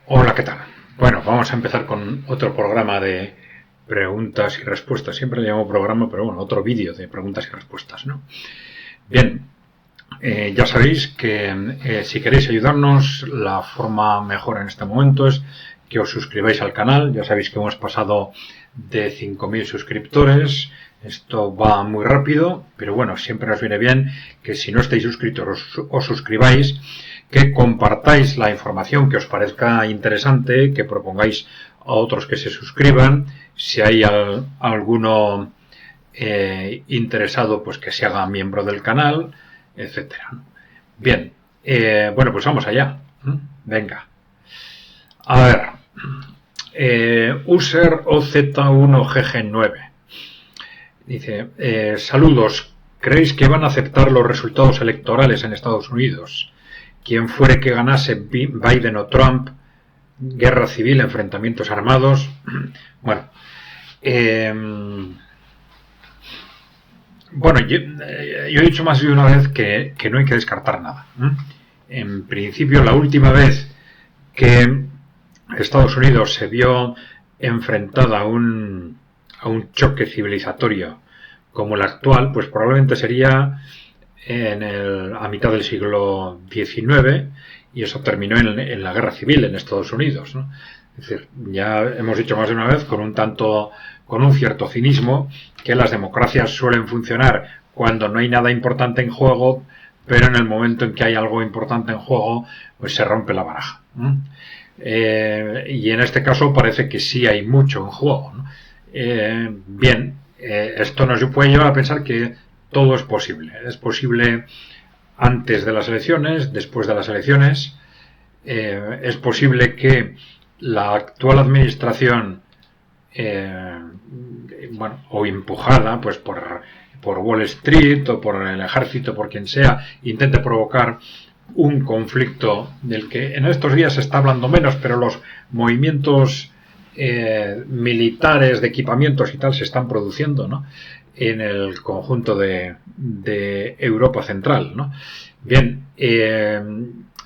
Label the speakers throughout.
Speaker 1: Hola, ¿qué tal? Bueno, vamos a empezar con otro programa de preguntas y respuestas. Siempre le llamo programa, pero bueno, otro vídeo de preguntas y respuestas, ¿no? Bien, ya sabéis que si queréis ayudarnos, la forma mejor en este momento es que os suscribáis al canal. Ya sabéis que hemos pasado de 5.000 suscriptores. Esto va muy rápido, pero bueno, siempre nos viene bien que si no estáis suscritos os suscribáis, que compartáis la información que os parezca interesante, que propongáis a otros que se suscriban. Si hay alguno interesado, pues que se haga miembro del canal, etcétera. Bien, bueno, pues vamos allá. Venga. A ver. User OZ1GG9 dice, saludos, ¿creéis que van a aceptar los resultados electorales en Estados Unidos? Quien fuere que ganase, Biden o Trump, guerra civil, enfrentamientos armados. Bueno, yo he dicho más de una vez que no hay que descartar nada. En principio, la última vez que Estados Unidos se vio enfrentada a un choque civilizatorio como el actual, pues probablemente sería a mitad del siglo XIX, y eso terminó en la guerra civil en Estados Unidos, ¿no? Es decir, ya hemos dicho más de una vez con un cierto cinismo, que las democracias suelen funcionar cuando no hay nada importante en juego, pero en el momento en que hay algo importante en juego, pues se rompe la baraja. Y en este caso parece que sí hay mucho en juego, ¿no? Esto nos puede llevar a pensar que todo es posible. Es posible antes de las elecciones, después de las elecciones. Es posible que la actual administración, o empujada pues por Wall Street o por el ejército, por quien sea, intente provocar un conflicto del que en estos días se está hablando menos, pero los movimientos militares, de equipamientos y tal, se están produciendo, ¿no?, en el conjunto de Europa Central, ¿no? Bien,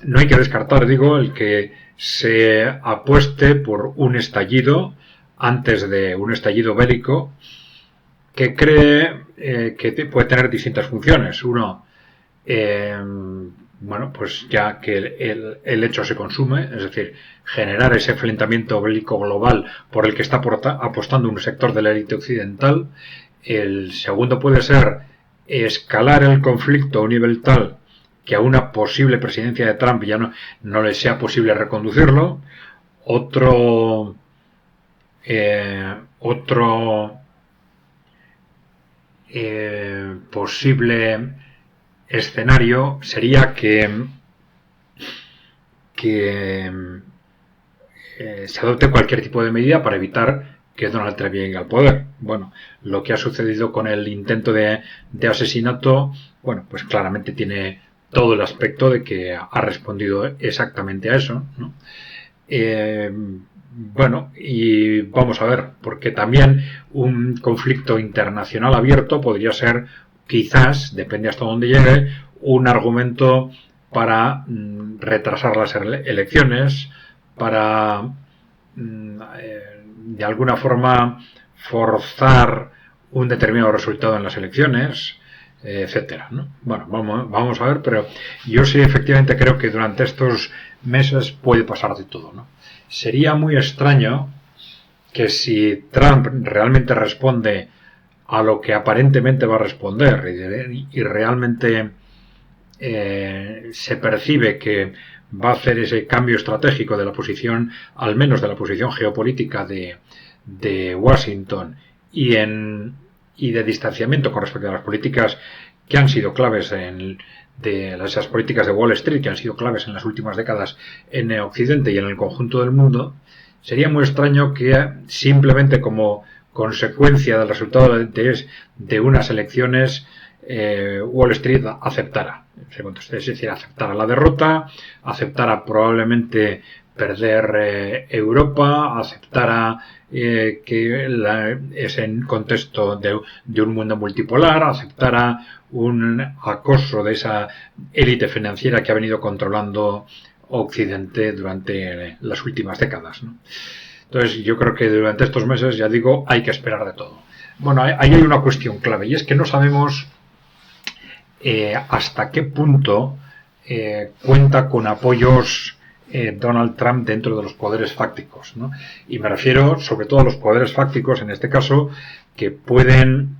Speaker 1: no hay que descartar, digo, el que se apueste por un estallido antes de un estallido bélico, que cree que puede tener distintas funciones. Uno, pues ya que el hecho se consume, es decir, generar ese enfrentamiento bélico global por el que está apostando un sector de la élite occidental. El segundo puede ser escalar el conflicto a un nivel tal que a una posible presidencia de Trump ya no le sea posible reconducirlo. Otro posible escenario sería que se adopte cualquier tipo de medida para evitar que Donald Trump llegue al poder. Bueno, lo que ha sucedido con el intento de asesinato, pues claramente tiene todo el aspecto de que ha respondido exactamente a eso, ¿no? Y vamos a ver, porque también un conflicto internacional abierto podría ser, quizás, depende hasta dónde llegue, un argumento para retrasar las elecciones, para de alguna forma forzar un determinado resultado en las elecciones, etcétera, ¿no? Bueno, vamos a ver, pero yo sí efectivamente creo que durante estos meses puede pasar de todo, ¿no? Sería muy extraño que si Trump realmente responde a lo que aparentemente va a responder y realmente se percibe que va a hacer ese cambio estratégico de la posición, al menos de la posición geopolítica de Washington, y de distanciamiento con respecto a las políticas que han sido claves de esas políticas de Wall Street, que han sido claves en las últimas décadas en el Occidente y en el conjunto del mundo. Sería muy extraño que simplemente como consecuencia del resultado de unas elecciones Wall Street aceptara. Es decir, aceptara la derrota, aceptara probablemente perder Europa, aceptara que ese contexto de un mundo multipolar, aceptara un acoso de esa élite financiera que ha venido controlando Occidente durante las últimas décadas, ¿no? Entonces yo creo que durante estos meses, ya digo, hay que esperar de todo. Bueno, ahí hay una cuestión clave, y es que no sabemos hasta qué punto cuenta con apoyos Donald Trump dentro de los poderes fácticos, ¿no? Y me refiero sobre todo a los poderes fácticos, en este caso, que pueden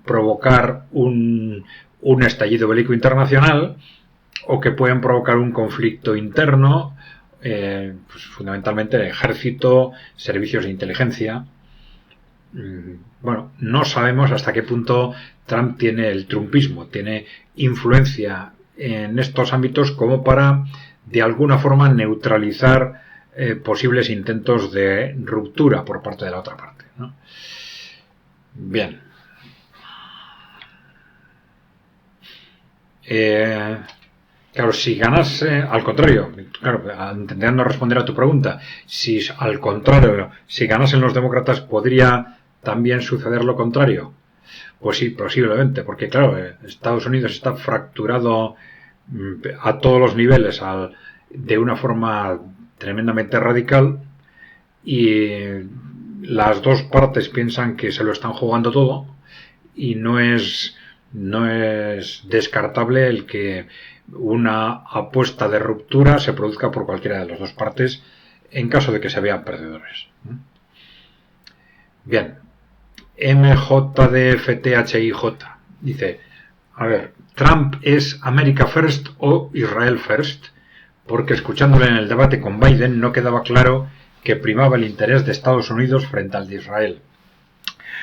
Speaker 1: provocar un estallido bélico internacional, o que pueden provocar un conflicto interno, pues fundamentalmente el ejército, servicios de inteligencia. Bueno, no sabemos hasta qué punto Trump tiene el trumpismo, tiene influencia en estos ámbitos como para, de alguna forma, neutralizar posibles intentos de ruptura por parte de la otra parte, ¿no? Bien. Claro, si ganase, al contrario, claro, intentando responder a tu pregunta, si al contrario, si ganasen los demócratas, ¿podría también suceder lo contrario? Pues sí, posiblemente, porque claro, Estados Unidos está fracturado a todos los niveles de una forma tremendamente radical, y las dos partes piensan que se lo están jugando todo, y no es descartable el que una apuesta de ruptura se produzca por cualquiera de las dos partes en caso de que se vean perdedores. Bien, MJDFTHIJ dice, a ver, ¿Trump es America First o Israel First? Porque escuchándole en el debate con Biden no quedaba claro que primaba el interés de Estados Unidos frente al de Israel.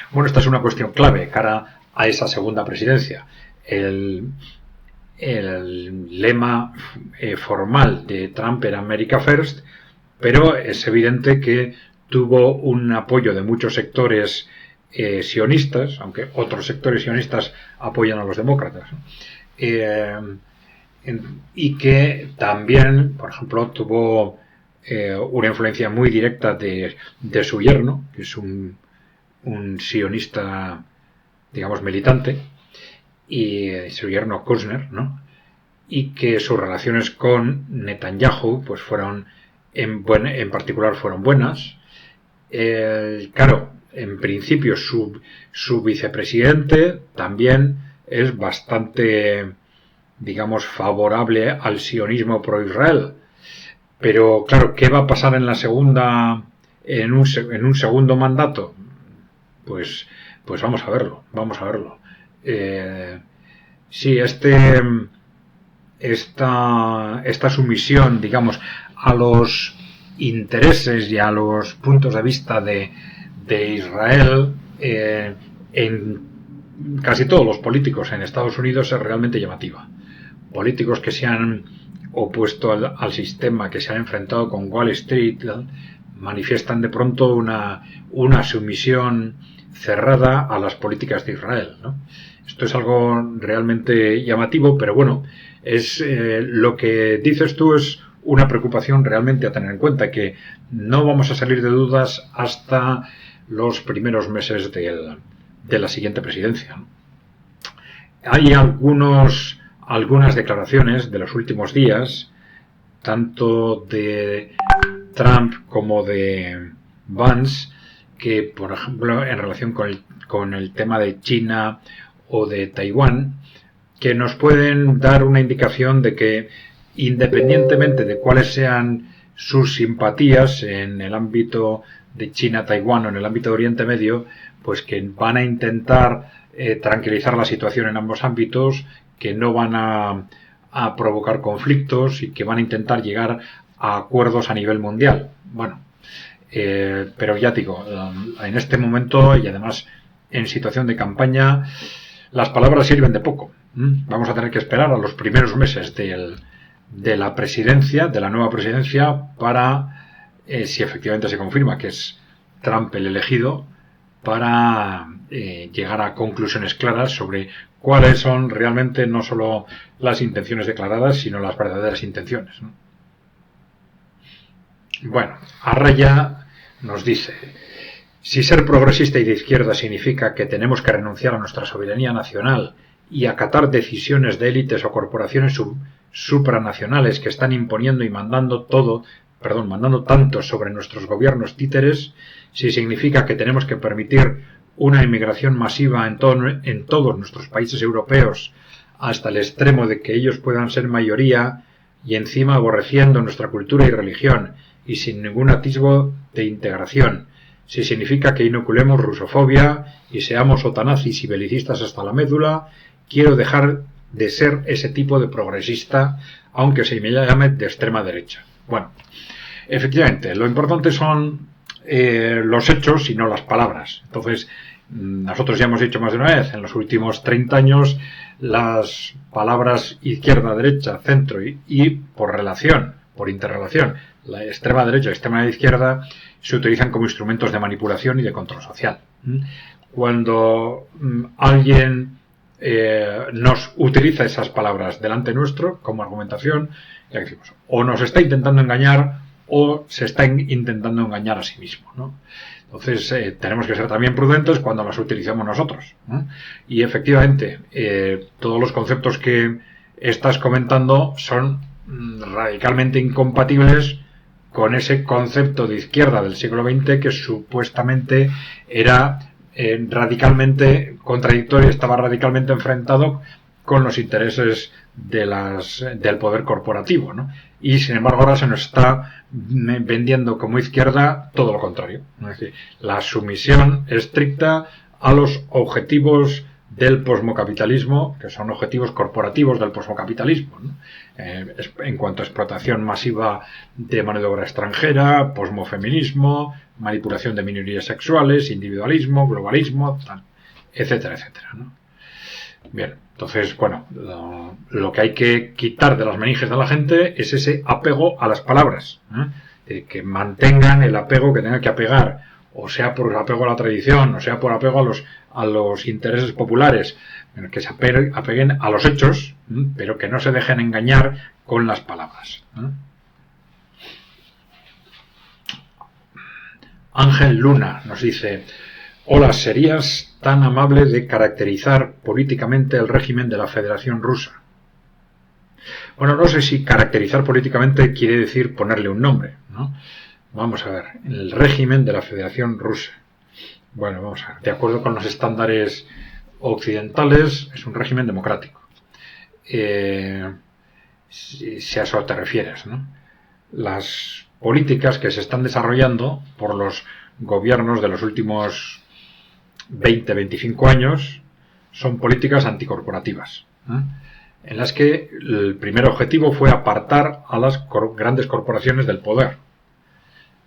Speaker 1: Bueno, esta es una cuestión clave cara a esa segunda presidencia. El lema formal de Trump era America First, pero es evidente que tuvo un apoyo de muchos sectores sionistas, aunque otros sectores sionistas apoyan a los demócratas, y que también, por ejemplo, tuvo una influencia muy directa de su yerno, que es un sionista, digamos, militante, y su yerno Kushner, ¿no? Y que sus relaciones con Netanyahu pues fueron en particular fueron buenas. Claro, en principio su vicepresidente también es bastante, digamos, favorable al sionismo pro Israel, pero claro, ¿qué va a pasar en la segunda, en un segundo mandato? Pues vamos a verlo. Sí, esta sumisión, digamos, a los intereses y a los puntos de vista de Israel en casi todos los políticos en Estados Unidos es realmente llamativa. Políticos que se han opuesto al sistema, que se han enfrentado con Wall Street, manifiestan de pronto una sumisión cerrada a las políticas de Israel, ¿no? Esto es algo realmente llamativo, pero bueno, es lo que dices tú es una preocupación realmente a tener en cuenta, que no vamos a salir de dudas hasta los primeros meses de la siguiente presidencia. Hay algunas declaraciones de los últimos días, tanto de Trump como de Vance, que, por ejemplo, en relación con el tema de China o de Taiwán, que nos pueden dar una indicación de que, independientemente de cuáles sean sus simpatías en el ámbito de China, Taiwán o en el ámbito de Oriente Medio, pues que van a intentar tranquilizar la situación en ambos ámbitos, que no van a provocar conflictos y que van a intentar llegar a acuerdos a nivel mundial. Bueno, pero ya digo, en este momento y además en situación de campaña, las palabras sirven de poco. Vamos a tener que esperar a los primeros meses de la presidencia, de la nueva presidencia, para, si efectivamente se confirma que es Trump el elegido, para llegar a conclusiones claras sobre cuáles son realmente no solo las intenciones declaradas, sino las verdaderas intenciones, ¿no? Bueno, Arraya nos dice: si ser progresista y de izquierda significa que tenemos que renunciar a nuestra soberanía nacional y acatar decisiones de élites o corporaciones supranacionales que están imponiendo y mandando tanto sobre nuestros gobiernos títeres, si significa que tenemos que permitir una inmigración masiva en todos nuestros países europeos hasta el extremo de que ellos puedan ser mayoría y encima aborreciendo nuestra cultura y religión y sin ningún atisbo de integración, si significa que inoculemos rusofobia y seamos otanazis y belicistas hasta la médula, quiero dejar de ser ese tipo de progresista, aunque se me llame de extrema derecha. Bueno, efectivamente, lo importante son los hechos y no las palabras. Entonces, nosotros ya hemos dicho más de una vez, en los últimos 30 años, las palabras izquierda, derecha, centro y por relación, por interrelación, la extrema derecha y extrema izquierda se utilizan como instrumentos de manipulación y de control social. Cuando alguien nos utiliza esas palabras delante nuestro como argumentación, ya decimos, o nos está intentando engañar o se está intentando engañar a sí mismo, ¿no? Entonces tenemos que ser también prudentes cuando las utilizamos nosotros, ¿no? Y efectivamente todos los conceptos que estás comentando son radicalmente incompatibles con ese concepto de izquierda del siglo XX que supuestamente era radicalmente contradictorio, estaba radicalmente enfrentado con los intereses del poder corporativo, ¿no? Y sin embargo ahora se nos está vendiendo como izquierda todo lo contrario, ¿no? Es decir, la sumisión estricta a los objetivos del posmocapitalismo, que son objetivos corporativos del posmocapitalismo, ¿no? En cuanto a explotación masiva de mano de obra extranjera, posmofeminismo, manipulación de minorías sexuales, individualismo, globalismo, etcétera, etcétera, ¿no? Bien, entonces, bueno, lo que hay que quitar de las meninges de la gente es ese apego a las palabras, ¿eh? Que mantengan el apego que tengan que apegar, o sea por apego a la tradición, o sea por apego a los intereses populares, que se apeguen a los hechos, pero que no se dejen engañar con las palabras. Ángel Luna nos dice: hola, ¿serías tan amable de caracterizar políticamente el régimen de la Federación Rusa? Bueno, no sé si caracterizar políticamente quiere decir ponerle un nombre, ¿no? Vamos a ver, el régimen de la Federación Rusa. Bueno, vamos a ver, de acuerdo con los estándares occidentales, es un régimen democrático. Si a eso te refieres, ¿no? Las políticas que se están desarrollando por los gobiernos de los últimos 20-25 años son políticas anticorporativas, en las que el primer objetivo fue apartar a las grandes corporaciones del poder.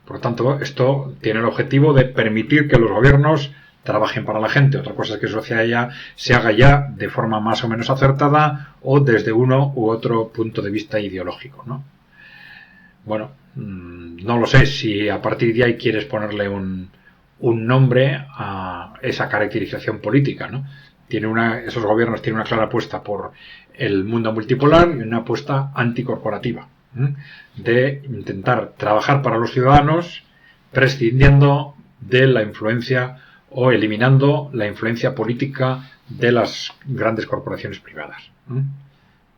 Speaker 1: Por lo tanto, esto tiene el objetivo de permitir que los gobiernos trabajen para la gente. Otra cosa es que eso se haga ya de forma más o menos acertada o desde uno u otro punto de vista ideológico, ¿no? Bueno, no lo sé si a partir de ahí quieres ponerle un nombre a esa caracterización política, ¿no? Esos gobiernos tienen una clara apuesta por el mundo multipolar y una apuesta anticorporativa, de intentar trabajar para los ciudadanos prescindiendo de la influencia o eliminando la influencia política de las grandes corporaciones privadas.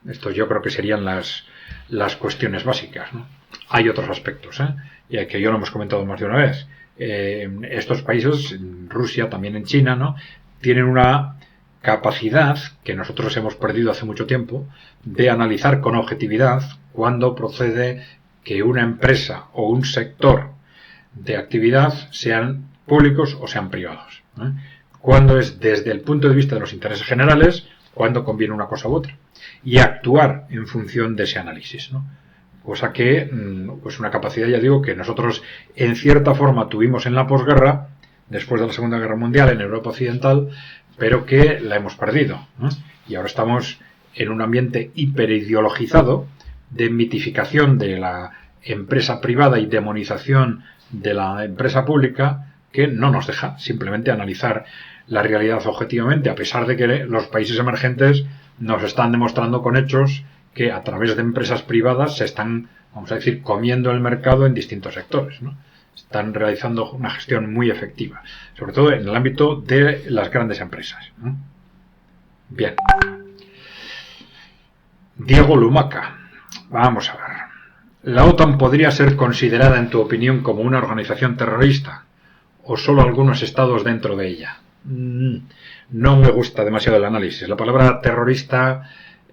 Speaker 1: Esto yo creo que serían las cuestiones básicas, ¿no? Hay otros aspectos, y que yo lo hemos comentado más de una vez. Estos países, en Rusia, también en China, ¿no?, tienen una capacidad que nosotros hemos perdido hace mucho tiempo de analizar con objetividad cuando procede que una empresa o un sector de actividad sean públicos o sean privados, cuando es desde el punto de vista de los intereses generales, cuando conviene una cosa u otra, y actuar en función de ese análisis, ¿no? Cosa que, pues una capacidad, ya digo, que nosotros en cierta forma tuvimos en la posguerra, después de la Segunda Guerra Mundial en Europa Occidental, pero que la hemos perdido, ¿no? Y ahora estamos en un ambiente hiperideologizado de mitificación de la empresa privada y demonización de la empresa pública, que no nos deja simplemente analizar la realidad objetivamente, a pesar de que los países emergentes nos están demostrando con hechos que a través de empresas privadas se están, vamos a decir, comiendo el mercado en distintos sectores, ¿no? Están realizando una gestión muy efectiva, sobre todo en el ámbito de las grandes empresas, ¿no? Bien. Diego Lumaca. Vamos a ver. ¿La OTAN podría ser considerada, en tu opinión, como una organización terrorista? ¿O solo algunos estados dentro de ella? No me gusta demasiado el análisis. La palabra terrorista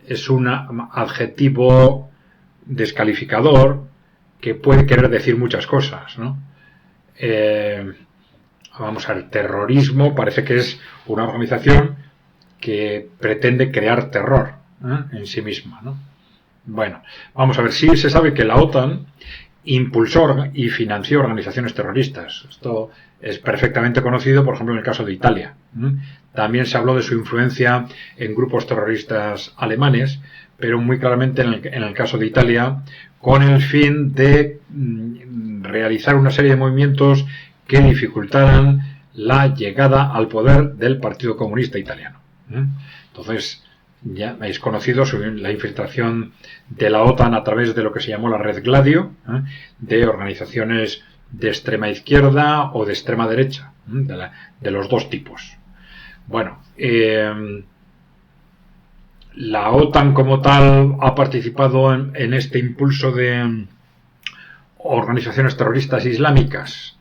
Speaker 1: es un adjetivo descalificador que puede querer decir muchas cosas, ¿no? Vamos a ver, terrorismo parece que es una organización que pretende crear terror en sí misma, ¿no? Bueno, vamos a ver, sí se sabe que la OTAN impulsó y financió organizaciones terroristas. Esto es perfectamente conocido, por ejemplo, en el caso de Italia. También se habló de su influencia en grupos terroristas alemanes, pero muy claramente en el caso de Italia, con el fin de realizar una serie de movimientos que dificultaran la llegada al poder del Partido Comunista Italiano. Entonces, ya es conocido la infiltración de la OTAN a través de lo que se llamó la Red Gladio, de organizaciones de extrema izquierda o de extrema derecha, de los dos tipos. Bueno, la OTAN como tal ha participado en este impulso de organizaciones terroristas islámicas.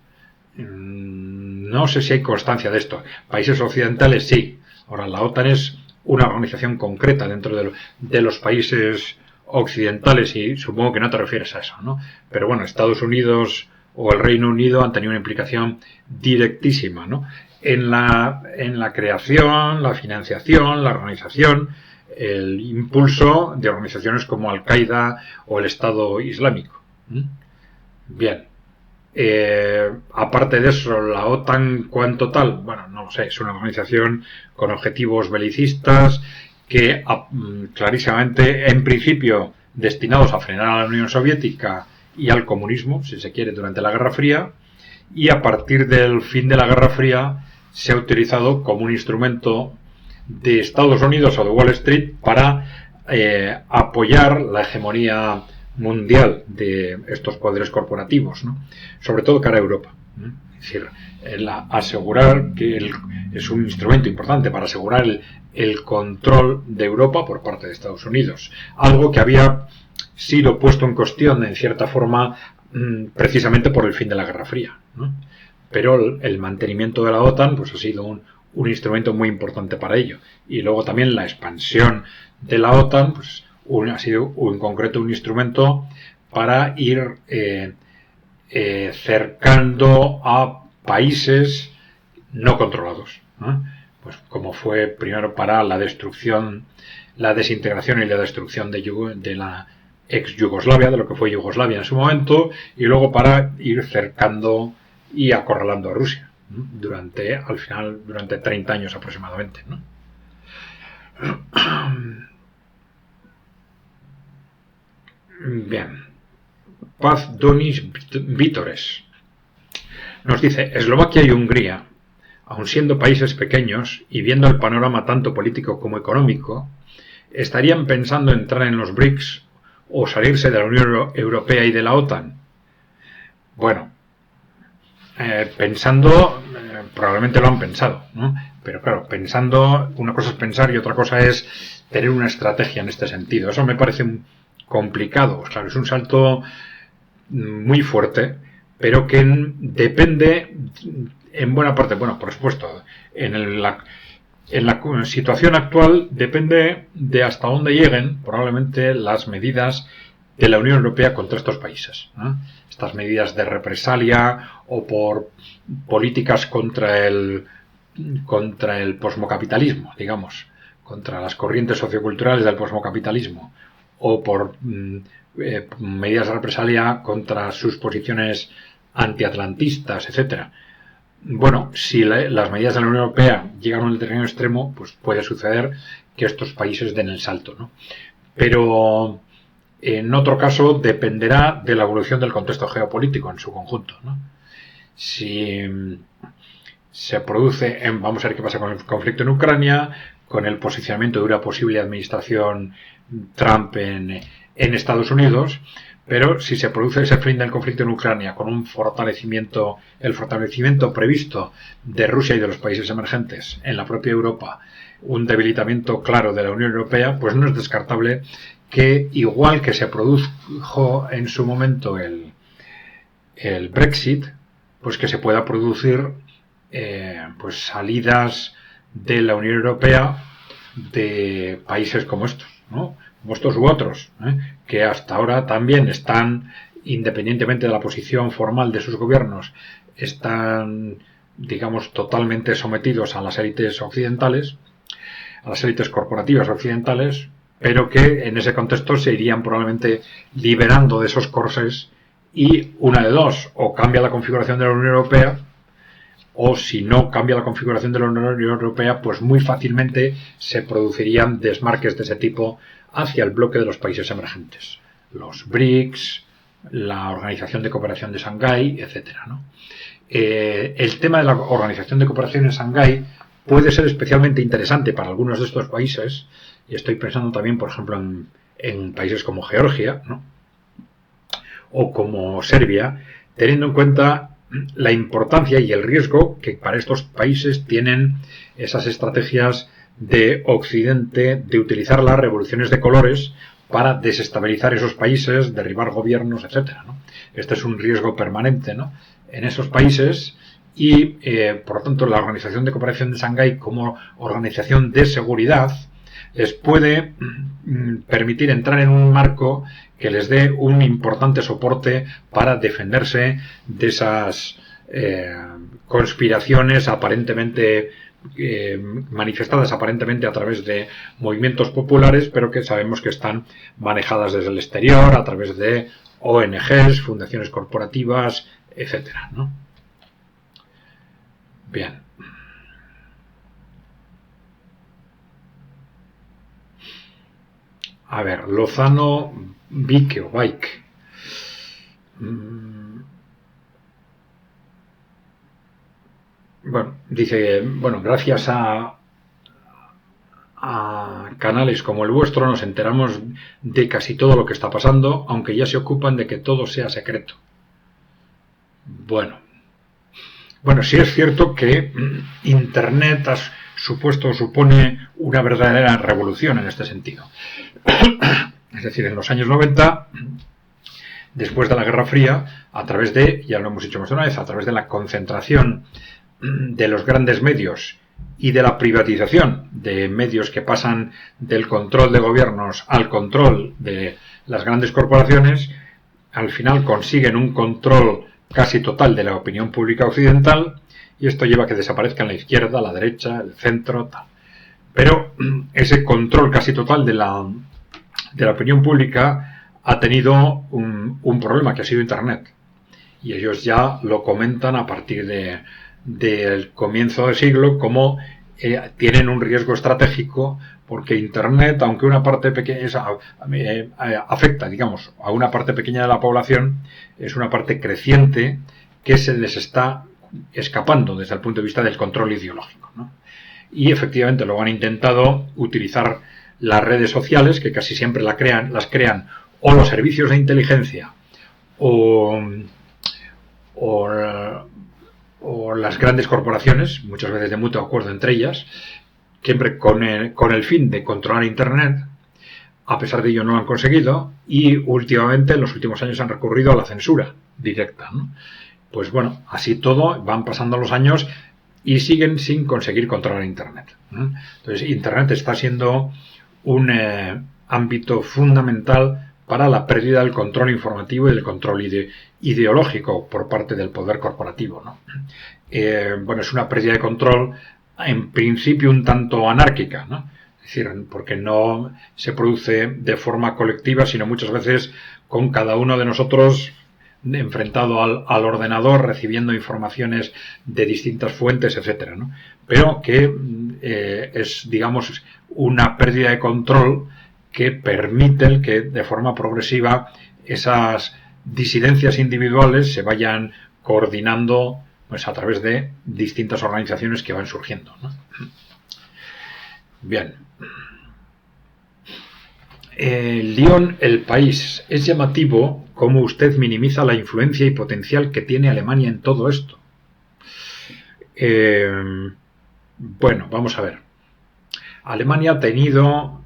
Speaker 1: No sé si hay constancia de esto. Países occidentales sí. Ahora, la OTAN es una organización concreta dentro de los países occidentales y supongo que no te refieres a eso, ¿no? Pero bueno, Estados Unidos o el Reino Unido han tenido una implicación directísima, ¿no? En la creación, la financiación, la organización, el impulso de organizaciones como Al-Qaeda o el Estado Islámico. Bien. Aparte de eso, la OTAN, ¿cuánto tal? Bueno, no lo sé, es una organización con objetivos belicistas que clarísimamente, en principio, destinados a frenar a la Unión Soviética y al comunismo, si se quiere, durante la Guerra Fría, y a partir del fin de la Guerra Fría se ha utilizado como un instrumento de Estados Unidos o de Wall Street para apoyar la hegemonía mundial de estos poderes corporativos, ¿no? Sobre todo cara a Europa. Es decir, asegurar que es un instrumento importante para asegurar el control de Europa por parte de Estados Unidos. Algo que había sido puesto en cuestión, en cierta forma, precisamente por el fin de la Guerra Fría, ¿no? Pero el mantenimiento de la OTAN pues, ha sido un instrumento muy importante para ello. Y luego también la expansión de la OTAN pues, ha sido en concreto un instrumento para ir cercando a países no controlados, ¿no? Pues como fue primero para la destrucción, la desintegración y la destrucción de la ex Yugoslavia, de lo que fue Yugoslavia en su momento, y luego para ir cercando y acorralando a Rusia, ¿no? Durante 30 años aproximadamente, ¿no? Bien. Paz Donis Vítores nos dice: Eslovaquia y Hungría, aun siendo países pequeños y viendo el panorama tanto político como económico, ¿estarían pensando entrar en los BRICS o salirse de la Unión Europea y de la OTAN? Bueno, pensando, probablemente lo han pensado, ¿no? Pero claro, pensando, una cosa es pensar y otra cosa es tener una estrategia en este sentido. Eso me parece complicado. Claro, es un salto muy fuerte, pero que depende en buena parte, bueno, por supuesto, en la situación actual depende de hasta dónde lleguen probablemente las medidas de la Unión Europea contra estos países, ¿no? Estas medidas de represalia o por políticas contra el posmocapitalismo, digamos, contra las corrientes socioculturales del posmocapitalismo, o por medidas de represalia contra sus posiciones antiatlantistas, etcétera. Bueno, si las medidas de la Unión Europea llegan a un determinado extremo, pues puede suceder que estos países den el salto, ¿no? Pero en otro caso dependerá de la evolución del contexto geopolítico en su conjunto, ¿no? Si se produce, vamos a ver qué pasa con el conflicto en Ucrania, con el posicionamiento de una posible administración Trump en Estados Unidos, pero si se produce ese fin del conflicto en Ucrania con el fortalecimiento previsto de Rusia y de los países emergentes en la propia Europa, un debilitamiento claro de la Unión Europea, pues no es descartable que, igual que se produjo en su momento el Brexit, pues que se pueda producir pues salidas de la Unión Europea de países como estos, ¿no? Como estos u otros, que hasta ahora también están, independientemente de la posición formal de sus gobiernos, están, digamos, totalmente sometidos a las élites occidentales, a las élites corporativas occidentales, pero que en ese contexto se irían probablemente liberando de esos corsés, y una de dos: o cambia la configuración de la Unión Europea, o si no cambia la configuración de la Unión Europea, pues muy fácilmente se producirían desmarques de ese tipo hacia el bloque de los países emergentes, los BRICS, la Organización de Cooperación de Shanghái, etcétera, ¿no? El tema de la Organización de Cooperación de Shanghái puede ser especialmente interesante para algunos de estos países, y estoy pensando también, por ejemplo, en países como Georgia, ¿no? O como Serbia, teniendo en cuenta la importancia y el riesgo que para estos países tienen esas estrategias de Occidente de utilizar las revoluciones de colores para desestabilizar esos países, derribar gobiernos, etcétera, ¿no? Este es un riesgo permanente, ¿no?, en esos países, y por lo tanto la Organización de Cooperación de Shanghái, como organización de seguridad, les puede permitir entrar en un marco que les dé un importante soporte para defenderse de esas conspiraciones aparentemente manifestadas aparentemente a través de movimientos populares, pero que sabemos que están manejadas desde el exterior a través de ONGs, fundaciones corporativas, etcétera, ¿no? Bien. A ver, Lozano Vique o Bike. Bueno, dice, bueno, gracias a canales como el vuestro nos enteramos de casi todo lo que está pasando, aunque ya se ocupan de que todo sea secreto. Bueno, sí es cierto que Internet supone una verdadera revolución en este sentido. Es decir, en los años 90, después de la Guerra Fría, a través de, ya lo hemos dicho más de una vez, a través de la concentración de los grandes medios y de la privatización de medios que pasan del control de gobiernos al control de las grandes corporaciones, al final consiguen un control casi total de la opinión pública occidental, y esto lleva a que desaparezcan la izquierda, la derecha, el centro, tal. Pero ese control casi total de la opinión pública ha tenido un problema, que ha sido Internet. Y ellos ya lo comentan a partir del comienzo del siglo como tienen un riesgo estratégico, porque Internet, aunque una parte pequeña afecta, digamos, a una parte pequeña de la población, es una parte creciente que se les está escapando desde el punto de vista del control ideológico, ¿no? Y efectivamente luego han intentado utilizar las redes sociales, que casi siempre las crean o los servicios de inteligencia o las grandes corporaciones, muchas veces de mutuo acuerdo entre ellas, siempre con el fin de controlar Internet. A pesar de ello no lo han conseguido, y últimamente, en los últimos años, han recurrido a la censura directa, ¿no? Pues bueno, así todo, van pasando los años y siguen sin conseguir controlar Internet, ¿no? Entonces, Internet está siendo un ámbito fundamental para la pérdida del control informativo y del control ideológico por parte del poder corporativo, ¿no? Es una pérdida de control en principio un tanto anárquica, ¿no? Es decir, porque no se produce de forma colectiva, sino muchas veces con cada uno de nosotros enfrentado al ordenador, recibiendo informaciones de distintas fuentes, etcétera, ¿no? Pero que es, digamos, una pérdida de control que permite que de forma progresiva esas disidencias individuales se vayan coordinando, pues, a través de distintas organizaciones que van surgiendo, ¿no? Bien. Lyon, El País. Es llamativo cómo usted minimiza la influencia y potencial que tiene Alemania en todo esto. Bueno, vamos a ver. Alemania ha tenido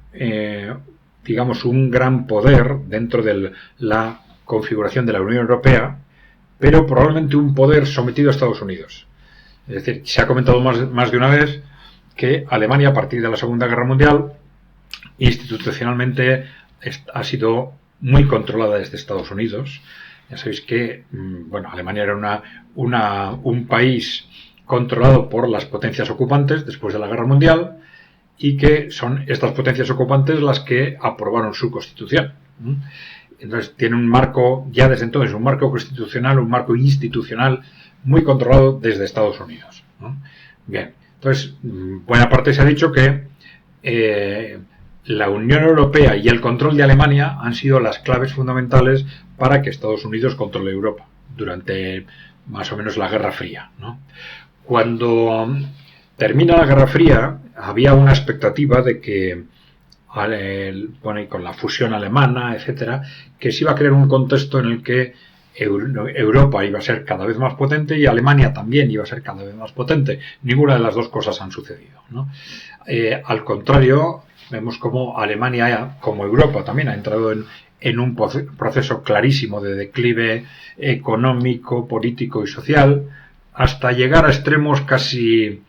Speaker 1: digamos, un gran poder dentro de la configuración de la Unión Europea, pero probablemente un poder sometido a Estados Unidos. Es decir, se ha comentado más de una vez que Alemania, a partir de la Segunda Guerra Mundial, institucionalmente ha sido muy controlada desde Estados Unidos. Ya sabéis que Alemania era un país controlado por las potencias ocupantes después de la Guerra Mundial, y que son estas potencias ocupantes las que aprobaron su constitución. Entonces tiene un marco, ya desde entonces, un marco constitucional, un marco institucional muy controlado desde Estados Unidos. Bien, entonces buena parte se ha dicho que la Unión Europea y el control de Alemania han sido las claves fundamentales para que Estados Unidos controle Europa durante más o menos la Guerra Fría, ¿no? Cuando termina la Guerra Fría, había una expectativa de que, con la fusión alemana, etcétera, que se iba a crear un contexto en el que Europa iba a ser cada vez más potente y Alemania también iba a ser cada vez más potente. Ninguna de las dos cosas han sucedido, ¿no? Al contrario, vemos como Alemania, como Europa, también ha entrado en un proceso clarísimo de declive económico, político y social, hasta llegar a extremos casi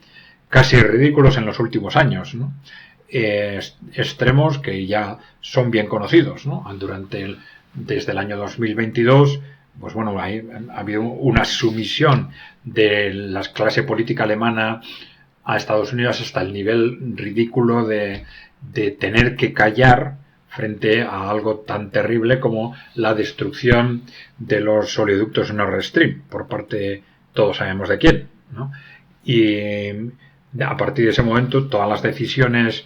Speaker 1: ridículos en los últimos años, ¿no? Extremos que ya son bien conocidos, ¿no? Desde el año 2022, pues bueno, ha habido una sumisión de la clase política alemana a Estados Unidos hasta el nivel ridículo de tener que callar frente a algo tan terrible como la destrucción de los oleoductos Nord Stream por parte, todos sabemos de quién, ¿no? Y a partir de ese momento todas las decisiones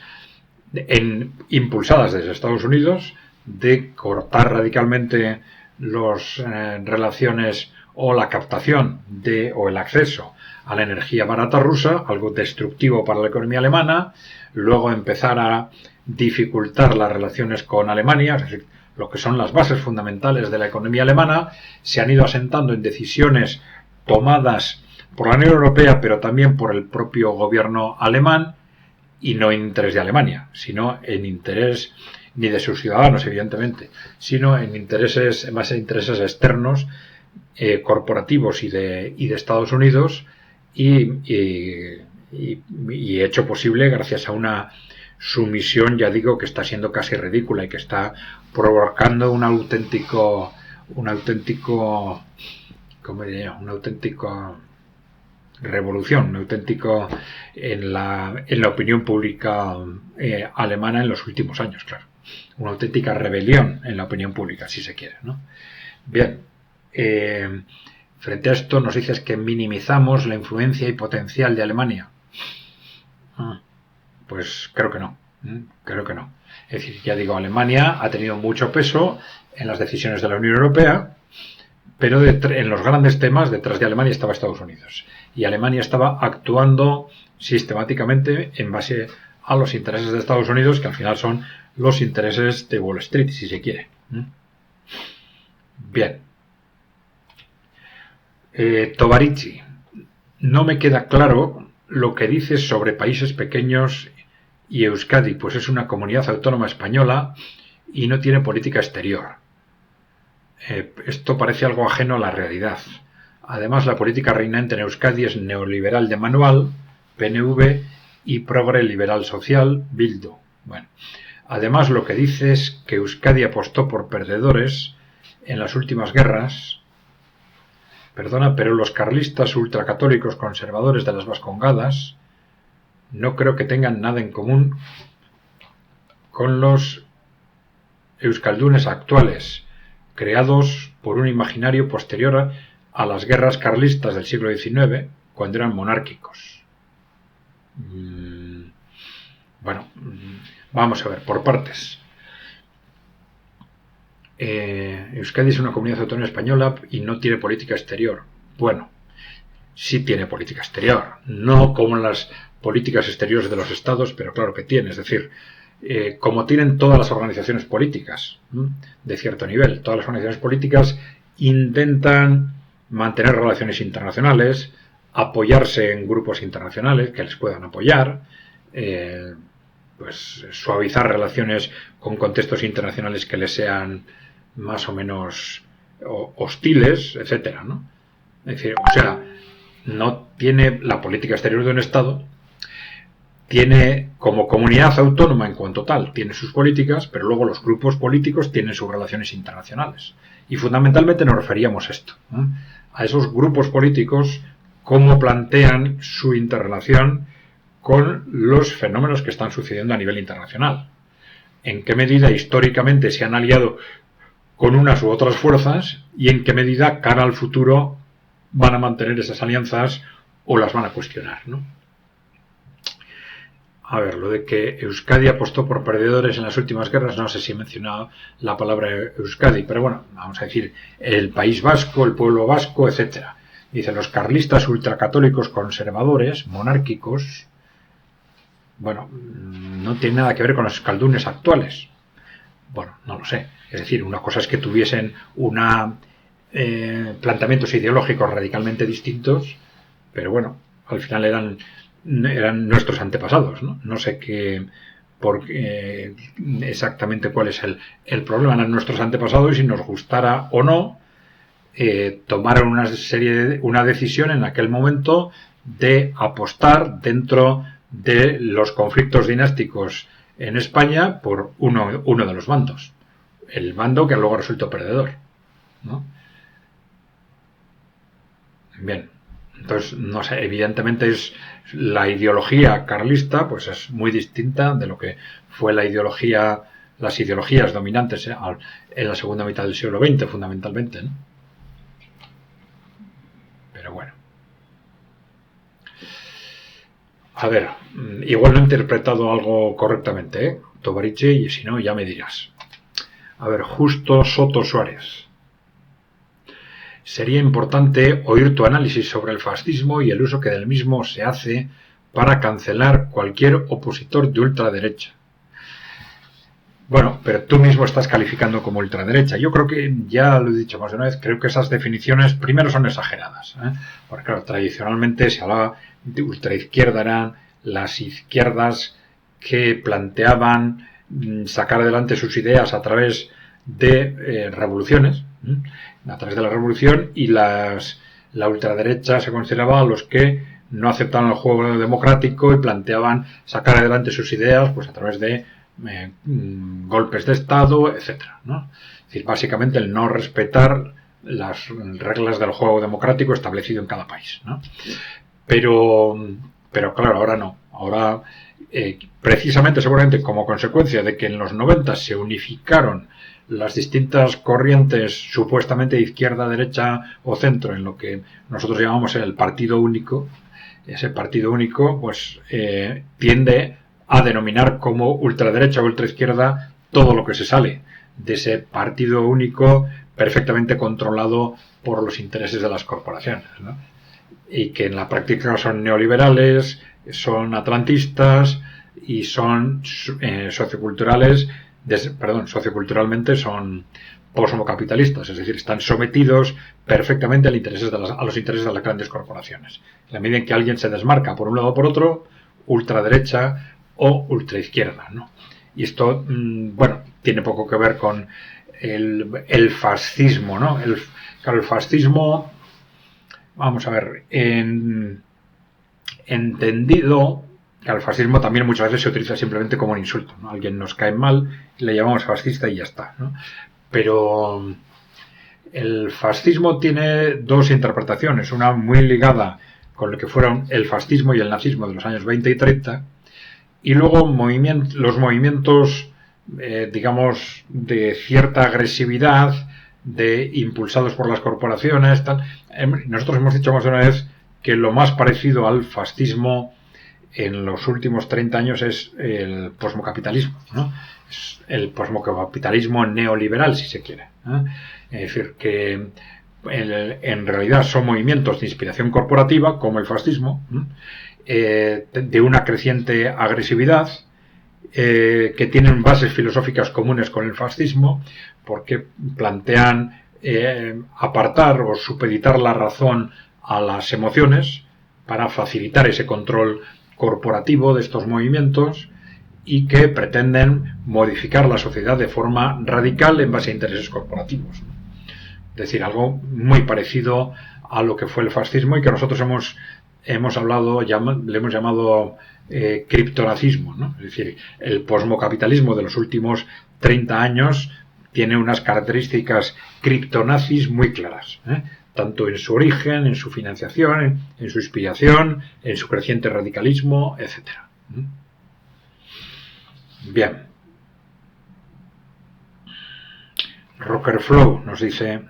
Speaker 1: impulsadas desde Estados Unidos de cortar radicalmente las relaciones o la captación o el acceso a la energía barata rusa, algo destructivo para la economía alemana, luego empezar a dificultar las relaciones con Alemania, es decir, lo que son las bases fundamentales de la economía alemana, se han ido asentando en decisiones tomadas por la Unión Europea, pero también por el propio gobierno alemán, y no en interés de Alemania, sino en interés ni de sus ciudadanos, evidentemente, sino en más intereses externos, corporativos y de Estados Unidos, y hecho posible gracias a una sumisión, ya digo, que está siendo casi ridícula y que está provocando un auténtico revolución, un auténtico en la opinión pública alemana en los últimos años, claro. Una auténtica rebelión en la opinión pública, si se quiere, ¿no? Bien, frente a esto nos dices que minimizamos la influencia y potencial de Alemania. Pues creo que no. Es decir, ya digo, Alemania ha tenido mucho peso en las decisiones de la Unión Europea, pero en los grandes temas detrás de Alemania estaba Estados Unidos. Y Alemania estaba actuando sistemáticamente en base a los intereses de Estados Unidos, que al final son los intereses de Wall Street, si se quiere. Bien. Tovarichi, no me queda claro lo que dices sobre países pequeños y Euskadi, pues es una comunidad autónoma española y no tiene política exterior. Esto parece algo ajeno a la realidad. Además, la política reinante en Euskadi es neoliberal de manual, PNV, y progre liberal social, Bildu. Bueno, además, lo que dice es que Euskadi apostó por perdedores en las últimas guerras. Perdona, pero los carlistas ultracatólicos conservadores de las Vascongadas no creo que tengan nada en común con los euskaldunes actuales, creados por un imaginario posterior a las guerras carlistas del siglo XIX, cuando eran monárquicos. Bueno, vamos a ver, por partes. Euskadi es una comunidad autónoma española y no tiene política exterior. Bueno, sí tiene política exterior, no como las políticas exteriores de los estados, pero claro que tiene, es decir, como tienen todas las organizaciones políticas de cierto nivel. Todas las organizaciones políticas intentan mantener relaciones internacionales, apoyarse en grupos internacionales que les puedan apoyar, pues suavizar relaciones con contextos internacionales que les sean más o menos hostiles, etcétera, ¿no? Es decir, o sea, no tiene la política exterior de un Estado, tiene como comunidad autónoma en cuanto tal, tiene sus políticas, pero luego los grupos políticos tienen sus relaciones internacionales. Y fundamentalmente nos referíamos a esto, ¿no? A esos grupos políticos, cómo plantean su interrelación con los fenómenos que están sucediendo a nivel internacional. En qué medida históricamente se han aliado con unas u otras fuerzas y en qué medida cara al futuro van a mantener esas alianzas o las van a cuestionar, ¿no? A ver, lo de que Euskadi apostó por perdedores en las últimas guerras, no sé si he mencionado la palabra Euskadi, pero bueno, vamos a decir el País Vasco, el pueblo vasco, etcétera. Dice, los carlistas ultracatólicos conservadores, monárquicos, bueno, no tiene nada que ver con los escaldunes actuales. Bueno, no lo sé. Es decir, una cosa es que tuviesen planteamientos ideológicos radicalmente distintos, pero bueno, al final eran nuestros antepasados, ¿no? No sé exactamente cuál es el problema. Eran nuestros antepasados y si nos gustara o no, tomaron una decisión en aquel momento de apostar dentro de los conflictos dinásticos en España por uno de los bandos, el bando que luego resultó perdedor, ¿no? Bien, entonces, no sé, evidentemente es la ideología carlista, pues es muy distinta de lo que fue las ideologías dominantes en la segunda mitad del siglo XX, fundamentalmente, ¿no? Pero bueno. A ver, igual no he interpretado algo correctamente, ¿eh? Tovariche, y si no, ya me dirás. A ver, Justo Soto Suárez. Sería importante oír tu análisis sobre el fascismo y el uso que del mismo se hace para cancelar cualquier opositor de ultraderecha. Bueno, pero tú mismo estás calificando como ultraderecha. Yo creo que, ya lo he dicho más de una vez, creo que esas definiciones primero son exageradas, ¿eh? Porque claro, tradicionalmente se hablaba de ultraizquierda, eran las izquierdas que planteaban sacar adelante sus ideas a través de revoluciones, a través de la revolución, y la ultraderecha se consideraba a los que no aceptaban el juego democrático y planteaban sacar adelante sus ideas pues a través de golpes de Estado, etcétera, ¿no? Es decir, básicamente el no respetar las reglas del juego democrático establecido en cada país, ¿no? Pero claro, ahora no. Ahora, precisamente, seguramente como consecuencia de que en los 90 se unificaron las distintas corrientes supuestamente de izquierda, derecha o centro en lo que nosotros llamamos el partido único, ese partido único pues tiende a denominar como ultraderecha o ultraizquierda todo lo que se sale de ese partido único perfectamente controlado por los intereses de las corporaciones, ¿no? Y que en la práctica son neoliberales, son atlantistas y son socioculturalmente son posmocapitalistas, es decir, están sometidos perfectamente a los intereses de las grandes corporaciones. En la medida en que alguien se desmarca por un lado o por otro, ultraderecha o ultraizquierda, ¿no? Y esto, bueno, tiene poco que ver con el fascismo, ¿no? Claro, el fascismo, vamos a ver, entendido que el fascismo también muchas veces se utiliza simplemente como un insulto, ¿no? Alguien nos cae mal y le llamamos fascista y ya está, ¿no? Pero el fascismo tiene dos interpretaciones, una muy ligada con lo que fueron el fascismo y el nazismo de los años 20 y 30, y luego los movimientos, digamos, de cierta agresividad, impulsados por las corporaciones, tal. Nosotros hemos dicho más de una vez que lo más parecido al fascismo en los últimos 30 años es el posmocapitalismo, ¿no? Es el posmocapitalismo neoliberal, si se quiere, ¿eh? Es decir, que en realidad son movimientos de inspiración corporativa, como el fascismo, de una creciente agresividad, que tienen bases filosóficas comunes con el fascismo, porque plantean apartar o supeditar la razón a las emociones para facilitar ese control corporativo de estos movimientos, y que pretenden modificar la sociedad de forma radical en base a intereses corporativos. Es decir, algo muy parecido a lo que fue el fascismo y que nosotros hemos hablado, le hemos llamado criptonazismo, ¿no? Es decir, el posmocapitalismo de los últimos 30 años tiene unas características criptonazis muy claras, tanto en su origen, en su financiación, en su inspiración, en su creciente radicalismo, etc. Bien. Rockerflow nos dice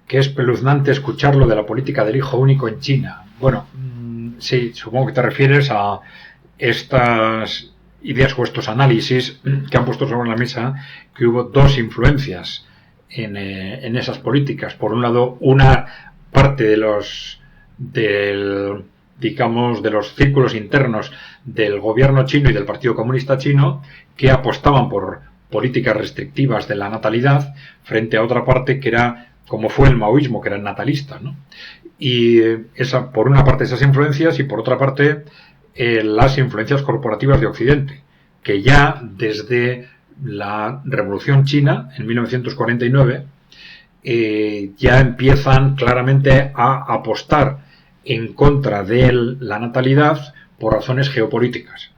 Speaker 1: que es espeluznante escuchar lo de la política del hijo único en China. Bueno, sí, supongo que te refieres a estas ideas o estos análisis que han puesto sobre la mesa, que hubo dos influencias en esas políticas. Por un lado, una parte de los círculos internos del gobierno chino y del Partido Comunista Chino, que apostaban por políticas restrictivas de la natalidad, frente a otra parte que era, como fue el maoísmo, que era natalista, ¿no? Y por una parte esas influencias y por otra parte las influencias corporativas de Occidente, que ya desde la Revolución China en 1949 ya empiezan claramente a apostar en contra de la natalidad por razones geopolíticas.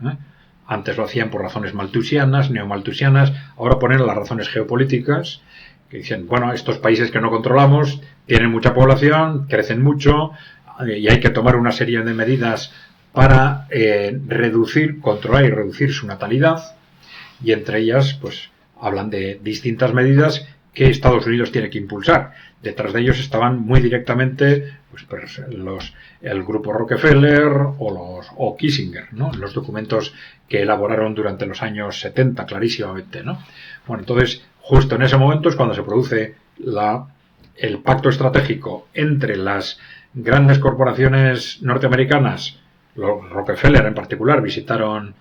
Speaker 1: Antes lo hacían por razones malthusianas, neomalthusianas, ahora ponen las razones geopolíticas, que dicen, bueno, estos países que no controlamos tienen mucha población, crecen mucho y hay que tomar una serie de medidas para controlar y reducir su natalidad, y entre ellas pues hablan de distintas medidas que Estados Unidos tiene que impulsar. Detrás de ellos estaban muy directamente pues, el grupo Rockefeller o Kissinger, ¿no? Los documentos que elaboraron durante los años 70 clarísimamente, ¿no? Bueno, entonces justo en ese momento es cuando se produce el pacto estratégico entre las grandes corporaciones norteamericanas. Los Rockefeller en particular visitaron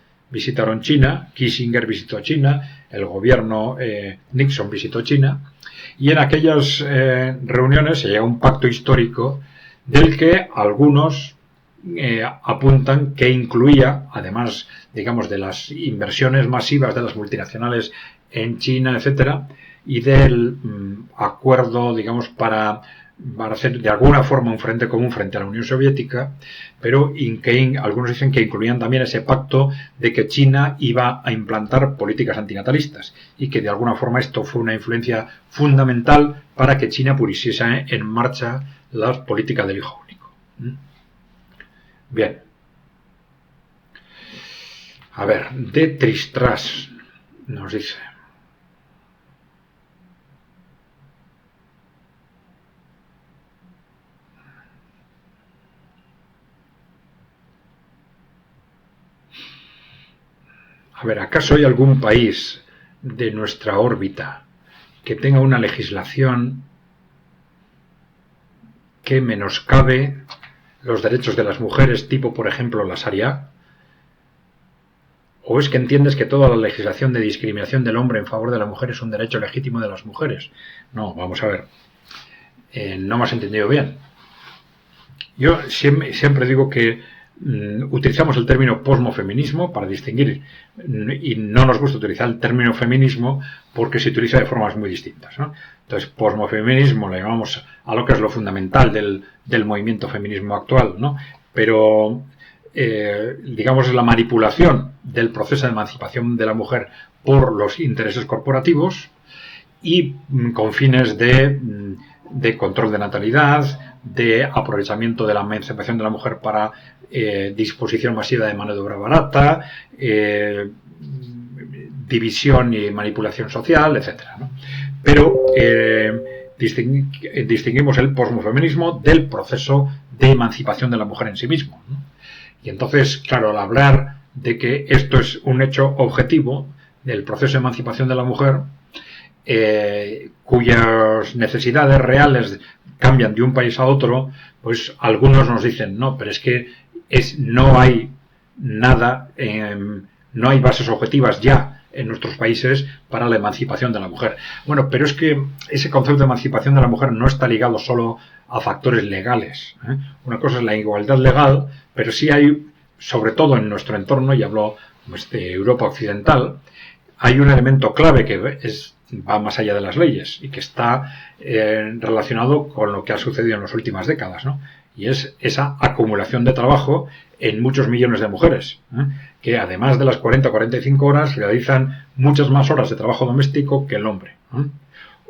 Speaker 1: China, Kissinger visitó China, el gobierno Nixon visitó China, y en aquellas reuniones se llega a un pacto histórico del que algunos apuntan que incluía, además, digamos, de las inversiones masivas de las multinacionales en China, etcétera, y del acuerdo, digamos, para hacer de alguna forma un frente común frente a la Unión Soviética, pero algunos dicen que incluían también ese pacto de que China iba a implantar políticas antinatalistas y que de alguna forma esto fue una influencia fundamental para que China pusiese en marcha la política del hijo único. Bien. A ver, de Tristras nos dice: a ver, ¿acaso hay algún país de nuestra órbita que tenga una legislación que menoscabe los derechos de las mujeres, tipo, por ejemplo, la Sharia? ¿O es que entiendes que toda la legislación de discriminación del hombre en favor de la mujer es un derecho legítimo de las mujeres? No, vamos a ver. No me has entendido bien. Yo siempre digo que utilizamos el término posmofeminismo para distinguir, y no nos gusta utilizar el término feminismo porque se utiliza de formas muy distintas, ¿no? Entonces, posmofeminismo le llamamos a lo que es lo fundamental del movimiento feminismo actual, ¿no? Pero digamos, es la manipulación del proceso de emancipación de la mujer por los intereses corporativos y con fines de control de natalidad, de aprovechamiento de la emancipación de la mujer para disposición masiva de mano de obra barata, división y manipulación social, etcétera, ¿no? Pero distinguimos el posmofeminismo del proceso de emancipación de la mujer en sí mismo, ¿no? Y entonces, claro, al hablar de que esto es un hecho objetivo del proceso de emancipación de la mujer, cuyas necesidades reales cambian de un país a otro, pues algunos nos dicen, no, pero es que no hay nada, no hay bases objetivas ya en nuestros países para la emancipación de la mujer. Bueno, pero es que ese concepto de emancipación de la mujer no está ligado solo a factores legales, ¿eh? Una cosa es la igualdad legal, pero sí hay sobre todo en nuestro entorno, y hablo pues, de Europa occidental, hay un elemento clave que va más allá de las leyes y que está relacionado con lo que ha sucedido en las últimas décadas, ¿no? Y es esa acumulación de trabajo en muchos millones de mujeres, que además de las 40 o 45 horas realizan muchas más horas de trabajo doméstico que el hombre.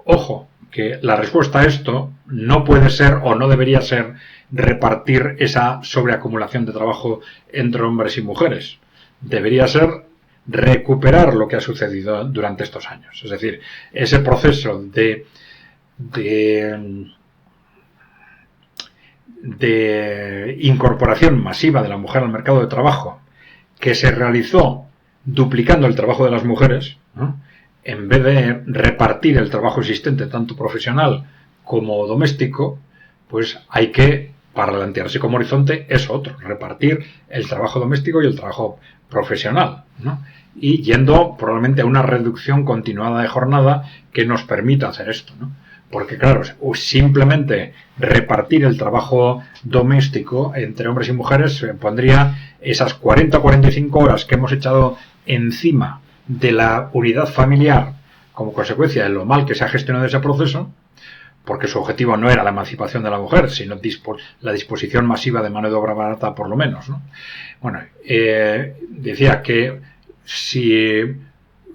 Speaker 1: Ojo, que la respuesta a esto no puede ser o no debería ser repartir esa sobreacumulación de trabajo entre hombres y mujeres. Debería ser recuperar lo que ha sucedido durante estos años. Es decir, ese proceso de incorporación masiva de la mujer al mercado de trabajo, que se realizó duplicando el trabajo de las mujeres, ¿no? En vez de repartir el trabajo existente, tanto profesional como doméstico, pues hay que, para plantearse como horizonte, es otro, repartir el trabajo doméstico y el trabajo profesional, ¿no? Y yendo probablemente a una reducción continuada de jornada que nos permita hacer esto, ¿no? Porque claro, simplemente repartir el trabajo doméstico entre hombres y mujeres pondría esas 40 o 45 horas que hemos echado encima de la unidad familiar como consecuencia de lo mal que se ha gestionado ese proceso, porque su objetivo no era la emancipación de la mujer, sino la disposición masiva de mano de obra barata, por lo menos, ¿no? Bueno, decía que si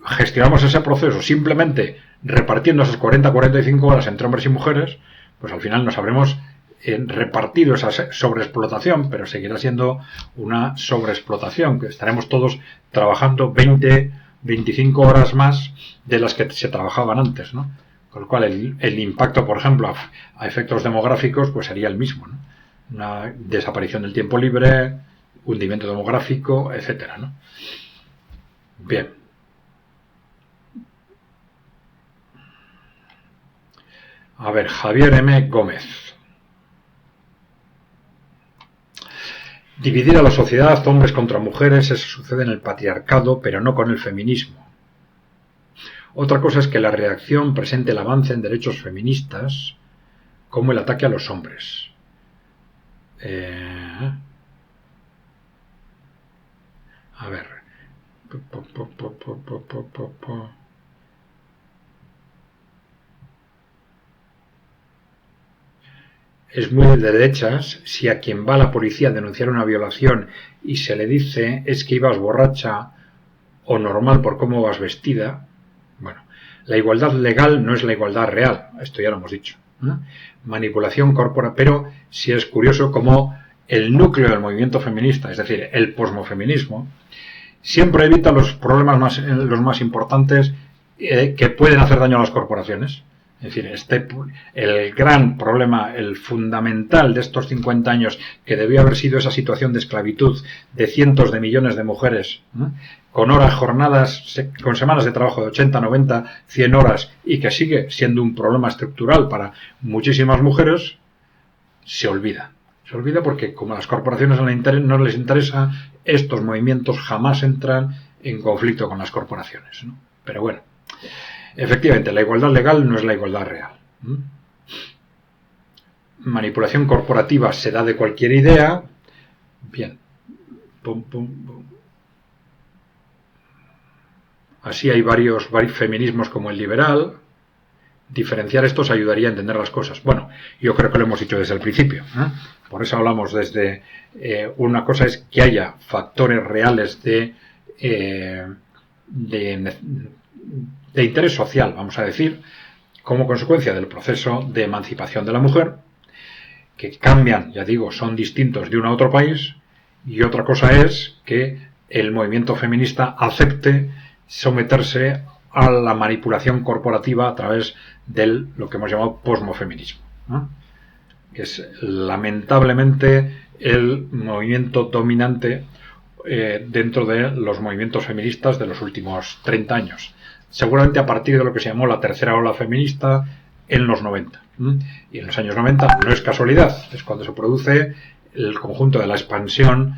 Speaker 1: gestionamos ese proceso simplemente repartiendo esas 40-45 horas entre hombres y mujeres, pues al final nos habremos repartido esa sobreexplotación, pero seguirá siendo una sobreexplotación, que estaremos todos trabajando 20-25 horas más de las que se trabajaban antes, ¿no? Con lo cual el impacto, por ejemplo, a efectos demográficos, pues sería el mismo, ¿no? Una desaparición del tiempo libre, hundimiento demográfico, etcétera, ¿no? Bien. A ver, Javier M. Gómez. Dividir a la sociedad, hombres contra mujeres, eso sucede en el patriarcado, pero no con el feminismo. Otra cosa es que la reacción presente el avance en derechos feministas como el ataque a los hombres. A ver. Es muy de derechas si a quien va a la policía a denunciar una violación y se le dice es que ibas borracha o normal por cómo vas vestida. Bueno, la igualdad legal no es la igualdad real, esto ya lo hemos dicho, ¿no? Manipulación corporal, pero sí es curioso cómo el núcleo del movimiento feminista, es decir, el posmofeminismo, siempre evita los problemas los más importantes que pueden hacer daño a las corporaciones. Es decir, el gran problema, el fundamental de estos 50 años, que debió haber sido esa situación de esclavitud de cientos de millones de mujeres, ¿no? Con jornadas, con semanas de trabajo de 80, 90, 100 horas, y que sigue siendo un problema estructural para muchísimas mujeres, se olvida. Se olvida porque como a las corporaciones no les interesa, estos movimientos jamás entran en conflicto con las corporaciones, ¿no? Pero bueno, efectivamente, la igualdad legal no es la igualdad real. Manipulación corporativa se da de cualquier idea. Bien. Así hay varios feminismos como el liberal. Diferenciar estos ayudaría a entender las cosas. Bueno, yo creo que lo hemos dicho desde el principio, ¿eh? Por eso hablamos desde... una cosa es que haya factores reales de interés social, vamos a decir, como consecuencia del proceso de emancipación de la mujer, que cambian, ya digo, son distintos de uno a otro país, y otra cosa es que el movimiento feminista acepte someterse a la manipulación corporativa a través de lo que hemos llamado posmofeminismo, ¿no? Que es lamentablemente el movimiento dominante dentro de los movimientos feministas de los últimos 30 años. Seguramente a partir de lo que se llamó la tercera ola feminista en los 90. Y en los años 90 no es casualidad, es cuando se produce el conjunto de la expansión